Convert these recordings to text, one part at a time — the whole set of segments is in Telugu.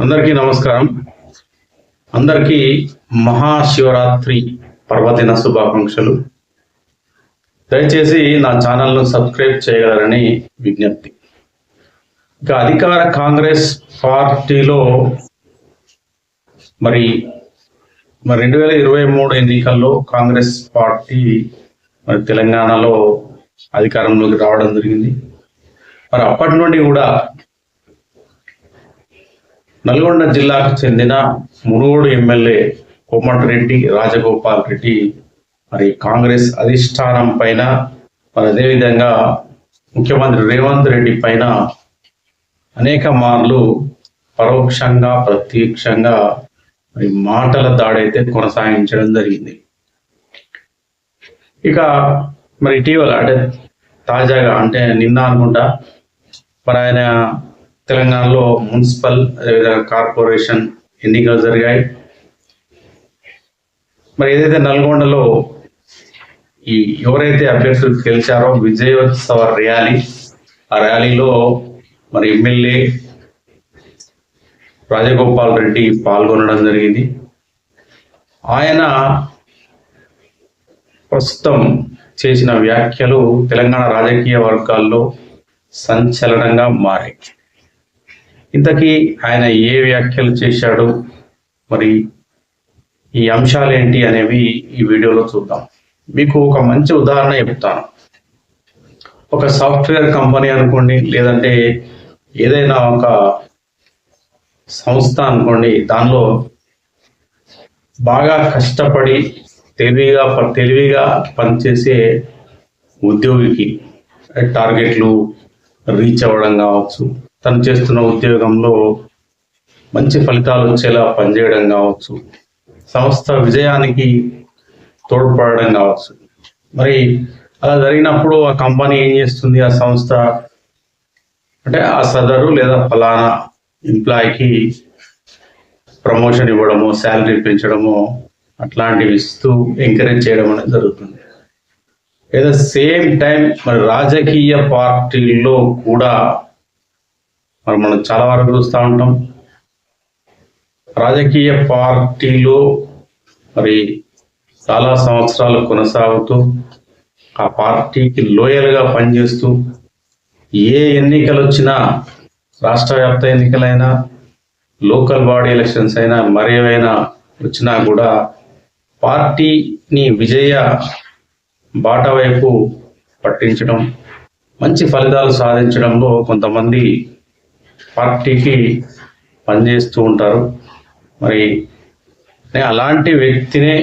అందరికీ నమస్కారం. అందరికీ మహాశివరాత్రి పర్వదిన శుభాకాంక్షలు. దయచేసి నా ఛానల్ను సబ్స్క్రైబ్ చేయగలరని విజ్ఞప్తి. ఇక అధికార కాంగ్రెస్ పార్టీలో మరి 2023 ఎన్నికల్లో కాంగ్రెస్ పార్టీ మరి తెలంగాణలో అధికారంలోకి రావడం జరిగింది. మరి అప్పటి నుండి కూడా నల్గొండ జిల్లాకు చెందిన మునుగోడు ఎమ్మెల్యే కోమటిరెడ్డి రాజగోపాల్ రెడ్డి మరి కాంగ్రెస్ అధిష్టానం పైన మరి అదేవిధంగా ముఖ్యమంత్రి రేవంత్ రెడ్డి పైన అనేక మార్లు పరోక్షంగా ప్రత్యక్షంగా మరి మాటల దాడైతే కొనసాగించడం జరిగింది. ఇక మరి ఇటీవల అంటే తాజాగా అంటే నిన్న అనుకుంటా మరి ఆయన తెలంగాణలో మున్సిపల్ అదేవిధంగా కార్పొరేషన్ ఎన్నికలు జరిగాయి. మరి ఏదైతే నల్గొండలో ఎవరైతే అభ్యర్థులు గెలిచారో విజయోత్సవ ర్యాలీ, ఆ ర్యాలీలో మరి ఎమ్మెల్యే రాజగోపాల్ రెడ్డి పాల్గొనడం జరిగింది. ఆయన ప్రస్తుతం చేసిన వ్యాఖ్యలు తెలంగాణ రాజకీయ వర్గాల్లో సంచలనంగా మారాయి. ఇంతకీ ఆయన ఏ వ్యాఖ్యలు చేశాడు, మరి ఈ అంశాలు ఏంటి అనేవి ఈ వీడియోలో చూద్దాం. మీకు ఒక మంచి ఉదాహరణ చెప్తాను. ఒక సాఫ్ట్వేర్ కంపెనీ అనుకోండి, లేదంటే ఏదైనా ఒక సంస్థ అనుకోండి, దానిలో బాగా కష్టపడి తెలివిగా పనిచేసే ఉద్యోగికి టార్గెట్లు రీచ్ అవ్వడం కావచ్చు, తను చేస్తున్న ఉద్యోగంలో మంచి ఫలితాలు వచ్చేలా పనిచేయడం కావచ్చు, సంస్థ విజయానికి తోడ్పడడం కావచ్చు. మరి అలా జరిగినప్పుడు ఆ కంపెనీ ఏం చేస్తుంది, ఆ సంస్థ అంటే ఆ సదరు లేదా ఫలానా ఎంప్లాయీకి ప్రమోషన్ ఇవ్వడము, శాలరీ పెంచడము అట్లాంటివి ఇస్తూ ఎంకరేజ్ చేయడం అనేది జరుగుతుంది. ఏదో సేమ్ టైం మరి రాజకీయ పార్టీల్లో కూడా మరి మనం చాలా వరకు చూస్తూ ఉంటాం. రాజకీయ పార్టీలో మరి చాలా సంవత్సరాలు కొనసాగుతూ ఆ పార్టీకి లోయల్గా పనిచేస్తూ ఏ ఎన్నికలు వచ్చినా, రాష్ట్ర వ్యాప్త ఎన్నికలైనా, లోకల్ బాడీ ఎలక్షన్స్ అయినా, మరేవైనా వచ్చినా కూడా పార్టీని విజయ బాట వైపు పట్టించడం, మంచి ఫలితాలు సాధించడంలో కొంతమంది పార్టీకి పనిచేస్తూ ఉంటారు. మరి అలాంటి వ్యక్తినే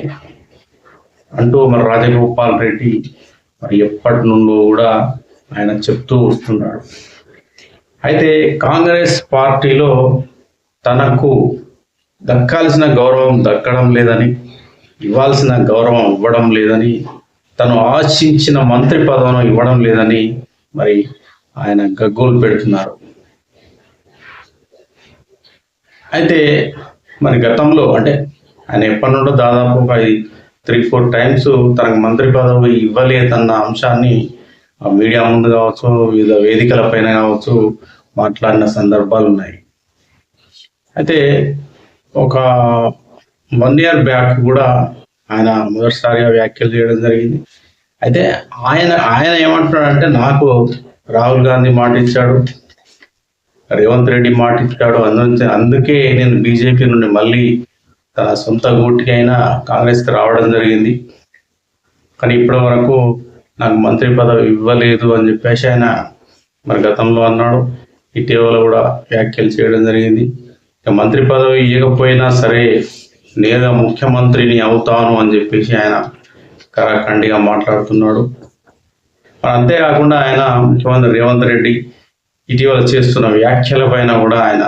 అంటూ మరి రాజగోపాల్ రెడ్డి మరి ఎప్పటి నుండో కూడా ఆయన చెప్తూ వస్తున్నాడు. అయితే కాంగ్రెస్ పార్టీలో తనకు దక్కాల్సిన గౌరవం దక్కడం లేదని, ఇవ్వాల్సిన గౌరవం ఇవ్వడం లేదని, తను ఆశించిన మంత్రి పదవిని ఇవ్వడం లేదని మరి ఆయన గగ్గోలు పెడుతున్నారు. అయితే మరి గతంలో అంటే ఆయన ఎప్పటి నుండో దాదాపు ఒక 3-4 టైమ్స్ తనకు మంత్రి పదవి ఇవ్వలేదన్న అంశాన్ని మీడియా ముందు కావచ్చు, వివిధ వేదికల పైన కావచ్చు మాట్లాడిన సందర్భాలు ఉన్నాయి. అయితే ఒక 1 year బ్యాక్ కూడా ఆయన మొదటిసారిగా వ్యాఖ్యలు చేయడం జరిగింది. అయితే ఆయన ఏమంటున్నాడంటే, నాకు రాహుల్ గాంధీ మాట ఇచ్చాడు, రేవంత్ రెడ్డి మాట ఇచ్చాడు, అందుకే నేను బీజేపీ నుండి మళ్ళీ తన సొంత గూటికైనా కాంగ్రెస్కి రావడం జరిగింది, కానీ ఇప్పటి వరకు నాకు మంత్రి పదవి ఇవ్వలేదు అని చెప్పేసి ఆయన మరి గతంలో అన్నాడు. ఇటీవల కూడా వ్యాఖ్యలు చేయడం జరిగింది. ఇక మంత్రి పదవి ఇవ్వకపోయినా సరే నేరుగా ముఖ్యమంత్రిని అవుతాను అని చెప్పేసి ఆయన కరాఖండిగా మాట్లాడుతున్నాడు. మరి అంతేకాకుండా ఆయన ముఖ్యమంత్రి రేవంత్ రెడ్డి ఇటీవల చేస్తున్న వ్యాఖ్యల పైన కూడా ఆయన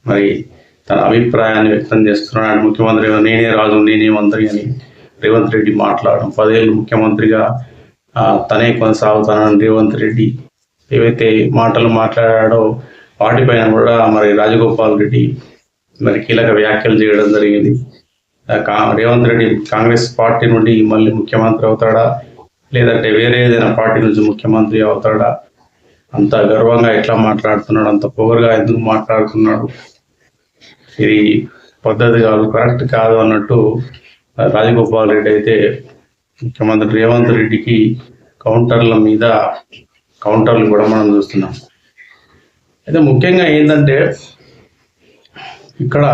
మరి తన అభిప్రాయాన్ని వ్యక్తం చేస్తున్నాడు. ముఖ్యమంత్రి నేనే రాజు నేనే మంత్రి అని రేవంత్ రెడ్డి మాట్లాడడం, 10 ఏళ్ళు ముఖ్యమంత్రిగా తనే కొనసాగుతానని రేవంత్ రెడ్డి ఏవైతే మాటలు మాట్లాడాడో వాటిపైన కూడా మరి రాజగోపాల్ రెడ్డి మరి కీలక వ్యాఖ్యలు చేయడం జరిగింది. రేవంత్ రెడ్డి కాంగ్రెస్ పార్టీ నుండి మళ్ళీ ముఖ్యమంత్రి అవుతాడా, లేదంటే వేరే ఏదైనా పార్టీ నుంచి ముఖ్యమంత్రి అవుతాడా, అంత గర్వంగా ఎట్లా మాట్లాడుతున్నాడు, అంత పొగరుగా ఎందుకు మాట్లాడుతున్నాడు, ఇది పద్ధతి కాదు, కరెక్ట్ కాదు అన్నట్టు రాజగోపాల్ రెడ్డి అయితే ముఖ్యమంత్రి రేవంత్ రెడ్డికి కౌంటర్ల మీద కౌంటర్లు కూడా మనం చూస్తున్నాం. అయితే ముఖ్యంగా ఏంటంటే ఇక్కడ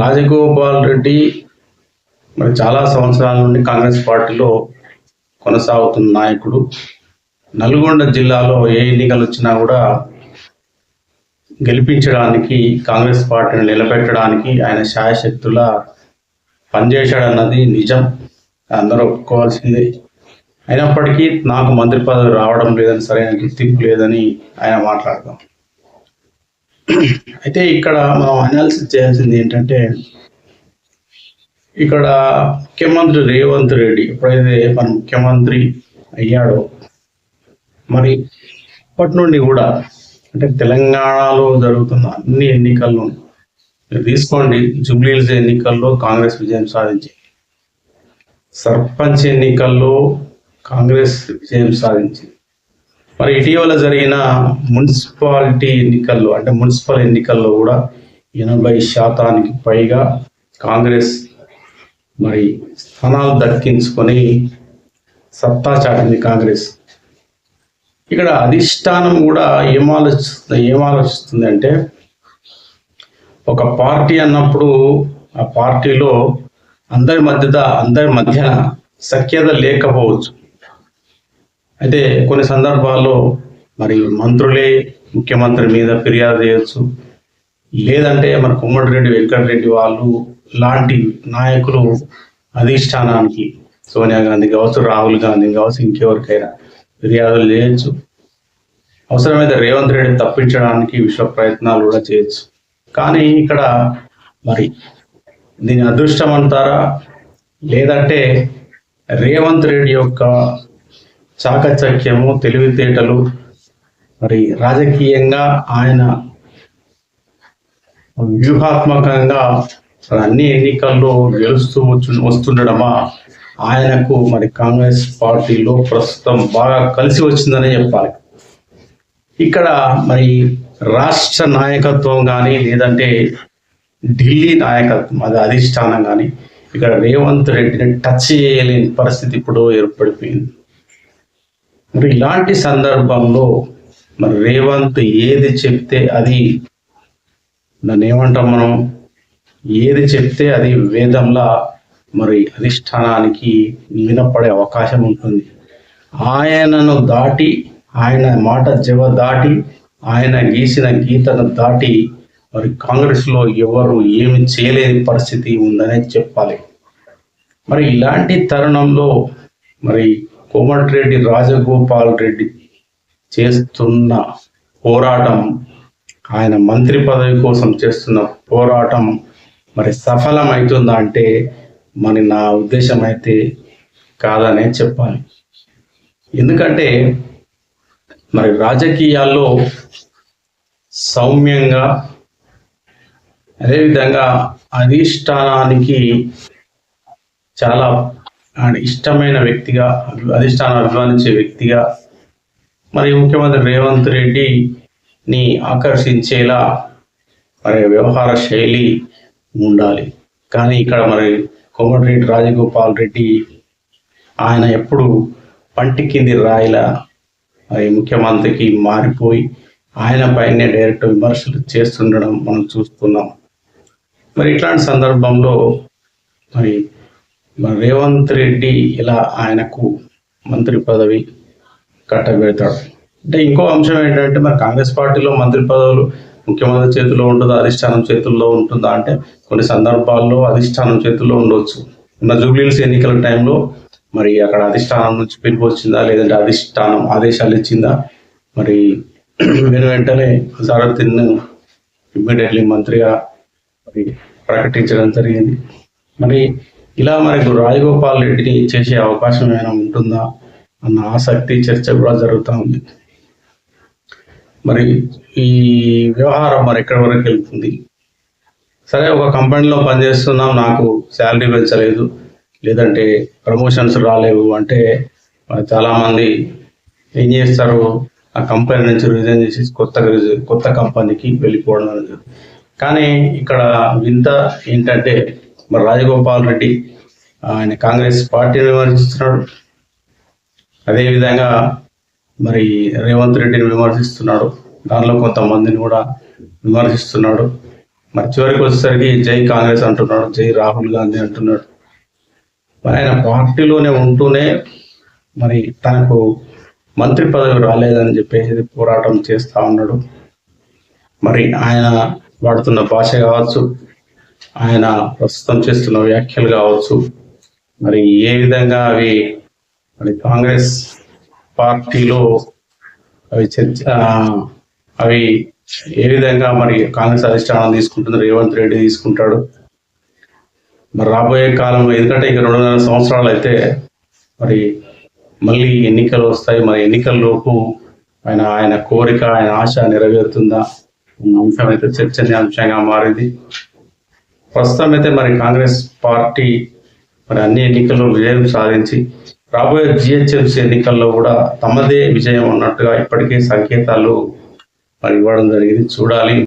రాజగోపాల్ రెడ్డి మరి చాలా సంవత్సరాల నుండి కాంగ్రెస్ పార్టీలో కొనసాగుతున్న నాయకుడు. నల్గొండ జిల్లాలో ఏ ఎన్నికలు వచ్చినా కూడా గెలిపించడానికి, కాంగ్రెస్ పార్టీని నిలబెట్టడానికి ఆయన శాయశక్తులా పనిచేశాడన్నది నిజం, అందరూ ఒప్పుకోవాల్సిందే. అయినప్పటికీ నాకు మంత్రి పదవి రావడం లేదని, సరైన గుర్తింపు లేదని ఆయన మాట్లాడతాం. అయితే ఇక్కడ మనం అనాలిసిస్ చేయాల్సింది ఏంటంటే, ఇక్కడ ముఖ్యమంత్రి రేవంత్ రెడ్డి ఎప్పుడైతే మన ముఖ్యమంత్రి అయ్యాడో మరి అప్పటి నుండి కూడా అంటే తెలంగాణలో జరుగుతున్న అన్ని ఎన్నికల్లో మీరు తీసుకోండి, జూబ్లీహిల్స్ ఎన్నికల్లో కాంగ్రెస్ విజయం సాధించింది, సర్పంచ్ ఎన్నికల్లో కాంగ్రెస్ విజయం సాధించింది, మరి ఇటీవల జరిగిన మున్సిపాలిటీ ఎన్నికల్లో అంటే మున్సిపల్ ఎన్నికల్లో కూడా 80% పైగా కాంగ్రెస్ మరి స్థానాలు దక్కించుకొని సత్తా చాటింది కాంగ్రెస్. ఇక్కడ అధిష్టానం కూడా ఏం ఆలోచిస్తుంది అంటే, ఒక పార్టీ అన్నప్పుడు ఆ పార్టీలో అందరి మధ్యన సఖ్యత లేకపోవచ్చు. అయితే కొన్ని సందర్భాల్లో మరి మంత్రులే ముఖ్యమంత్రి మీద ఫిర్యాదు చేయొచ్చు, లేదంటే మన కోమటిరెడ్డి వెంకటరెడ్డి వాళ్ళు లాంటి నాయకులు అధిష్టానానికి, సోనియా గాంధీ కావచ్చు, రాహుల్ గాంధీ కావచ్చు, ఇంకెవరికైనా ఫిర్యాదులు చేయొచ్చు. అవసరమైతే రేవంత్ రెడ్డి తప్పించడానికి విశ్వ ప్రయత్నాలు కూడా చేయొచ్చు. కానీ ఇక్కడ మరి దీని అదృష్టం అంటారా, లేదంటే రేవంత్ రెడ్డి యొక్క చాకచక్యము, తెలివితేటలు, మరి రాజకీయంగా ఆయన వ్యూహాత్మకంగా అన్ని ఎన్నికల్లో గెలుస్తూ వస్తుండడమా, ఆయనకు మరి కాంగ్రెస్ పార్టీలో ప్రస్తుతం బాగా కలిసి వచ్చిందని చెప్పాలి. ఇక్కడ మరి రాష్ట్ర నాయకత్వం కానీ, లేదంటే ఢిల్లీ నాయకత్వం, అది అధిష్టానం కానీ ఇక్కడ రేవంత్ రెడ్డిని టచ్ చేయలేని పరిస్థితి ఇప్పుడు ఏర్పడిపోయింది. మరి ఇలాంటి సందర్భంలో మరి రేవంత్ ఏది చెప్తే అది, దాన్ని ఏమంటాం మనం, ఏది చెప్తే అది వేదంలా మరి అధిష్టానానికి వినపడే అవకాశం ఉంటుంది. ఆయనను దాటి, ఆయన మాట దాటి, ఆయన గీసిన గీతను దాటి మరి కాంగ్రెస్లో ఎవరు ఏమి చేయలేని పరిస్థితి ఉందనే చెప్పాలి. మరి ఇలాంటి తరుణంలో మరి కోమటిరెడ్డి రాజగోపాల్ రెడ్డి చేస్తున్న పోరాటం, ఆయన మంత్రి పదవి కోసం చేస్తున్న పోరాటం మరి సఫలమవుతుందా అంటే మరి నా ఉద్దేశం అయితే కాదనే చెప్పాలి. ఎందుకంటే మరి రాజకీయాల్లో సౌమ్యంగా, అదేవిధంగా అధిష్టానానికి చాలా ఇష్టమైన వ్యక్తిగా, అధిష్టానం అభిమానించే వ్యక్తిగా మరి ముఖ్యమంత్రి రేవంత్ రెడ్డిని ఆకర్షించేలా మరి వ్యవహార శైలి ఉండాలి. కానీ ఇక్కడ మరి కోమటిరెడ్డి రాజగోపాల్ రెడ్డి ఆయన ఎప్పుడు పంటి కింది రాయిలా మరి ముఖ్యమంత్రికి మారిపోయి ఆయన పైనే డైరెక్ట్ విమర్శలు చేస్తుండడం మనం చూస్తున్నాం. మరి ఇట్లాంటి సందర్భంలో మరి రేవంత్ రెడ్డి ఇలా ఆయనకు మంత్రి పదవి కట్టబెడతాడు అంటే, ఇంకో అంశం ఏంటంటే మరి కాంగ్రెస్ పార్టీలో మంత్రి పదవులు ముఖ్యమంత్రి చేతిలో ఉంటుందా, అధిష్టానం చేతుల్లో ఉంటుందా అంటే కొన్ని సందర్భాల్లో అధిష్టానం చేతుల్లో ఉండొచ్చు. ఉన్న జూబ్లీహిల్స్ ఎన్నికల టైంలో మరి అక్కడ అధిష్టానం నుంచి పిలుపు వచ్చిందా, లేదంటే అధిష్టానం ఆదేశాలు ఇచ్చిందా, మరి వెంటనే అజారుద్దీన్ను ఇమ్మీడియట్లీ మంత్రిగా మరి ప్రకటించడం జరిగింది. మరి ఇలా మరి రాజగోపాల్ రెడ్డిని చేసే అవకాశం ఏమైనా ఉంటుందా అన్న ఆసక్తి, చర్చ కూడా జరుగుతూ ఉంది. మరి ఈ వ్యవహారం మరి ఎక్కడి వరకు వెళ్తుంది? సరే, ఒక కంపెనీలో పనిచేస్తున్నాం, నాకు శాలరీ పెంచలేదు, లేదంటే ప్రమోషన్స్ రాలేవు అంటే చాలామంది ఏం చేస్తారు, ఆ కంపెనీ నుంచి రిజైన్ చేసి కొత్త కంపెనీకి వెళ్ళిపోవడం అనేది. కానీ ఇక్కడ వింత ఏంటంటే మరి రాజగోపాల్ రెడ్డి ఆయన కాంగ్రెస్ పార్టీని విమర్శిస్తున్నాడు, అదేవిధంగా మరి రేవంత్ రెడ్డిని విమర్శిస్తున్నాడు, దానిలో కొంతమందిని కూడా విమర్శిస్తున్నాడు. మరి చివరికి వచ్చేసరికి జై కాంగ్రెస్ అంటున్నాడు, జై రాహుల్ గాంధీ అంటున్నాడు. మరి ఆయన పార్టీలోనే ఉంటూనే మరి తనకు మంత్రి పదవి రాలేదని చెప్పేసి పోరాటం చేస్తూ ఉన్నాడు. మరి ఆయన వాడుతున్న భాష కావచ్చు, ఆయన ప్రస్తుతం చేస్తున్న వ్యాఖ్యలు కావచ్చు, మరి ఏ విధంగా అవి మరి కాంగ్రెస్ పార్టీలో అవి ఏ విధంగా మరి కాంగ్రెస్ అధిష్టానం తీసుకుంటుంది, రేవంత్ రెడ్డి తీసుకుంటాడు. మరి రాబోయే కాలంలో, ఎందుకంటే ఇక 2.5 సంవత్సరాలు అయితే మరి మళ్ళీ ఎన్నికలు వస్తాయి. మరి ఎన్నికల్లోపు ఆయన కోరిక, ఆయన ఆశ నెరవేరుతుందా అన్న అంశం అయితే చర్చనీయాంశంగా మారింది. ప్రస్తుతం అయితే మరి కాంగ్రెస్ పార్టీ మరి అన్ని ఎన్నికల్లో విజయం సాధించి రాబోయే జిహెచ్ఎంసీ ఎన్నికల్లో కూడా తమదే విజయం అన్నట్టుగా ఇప్పటికే సంకేతాలు మరి ఇవ్వడం జరిగింది. చూడాలి.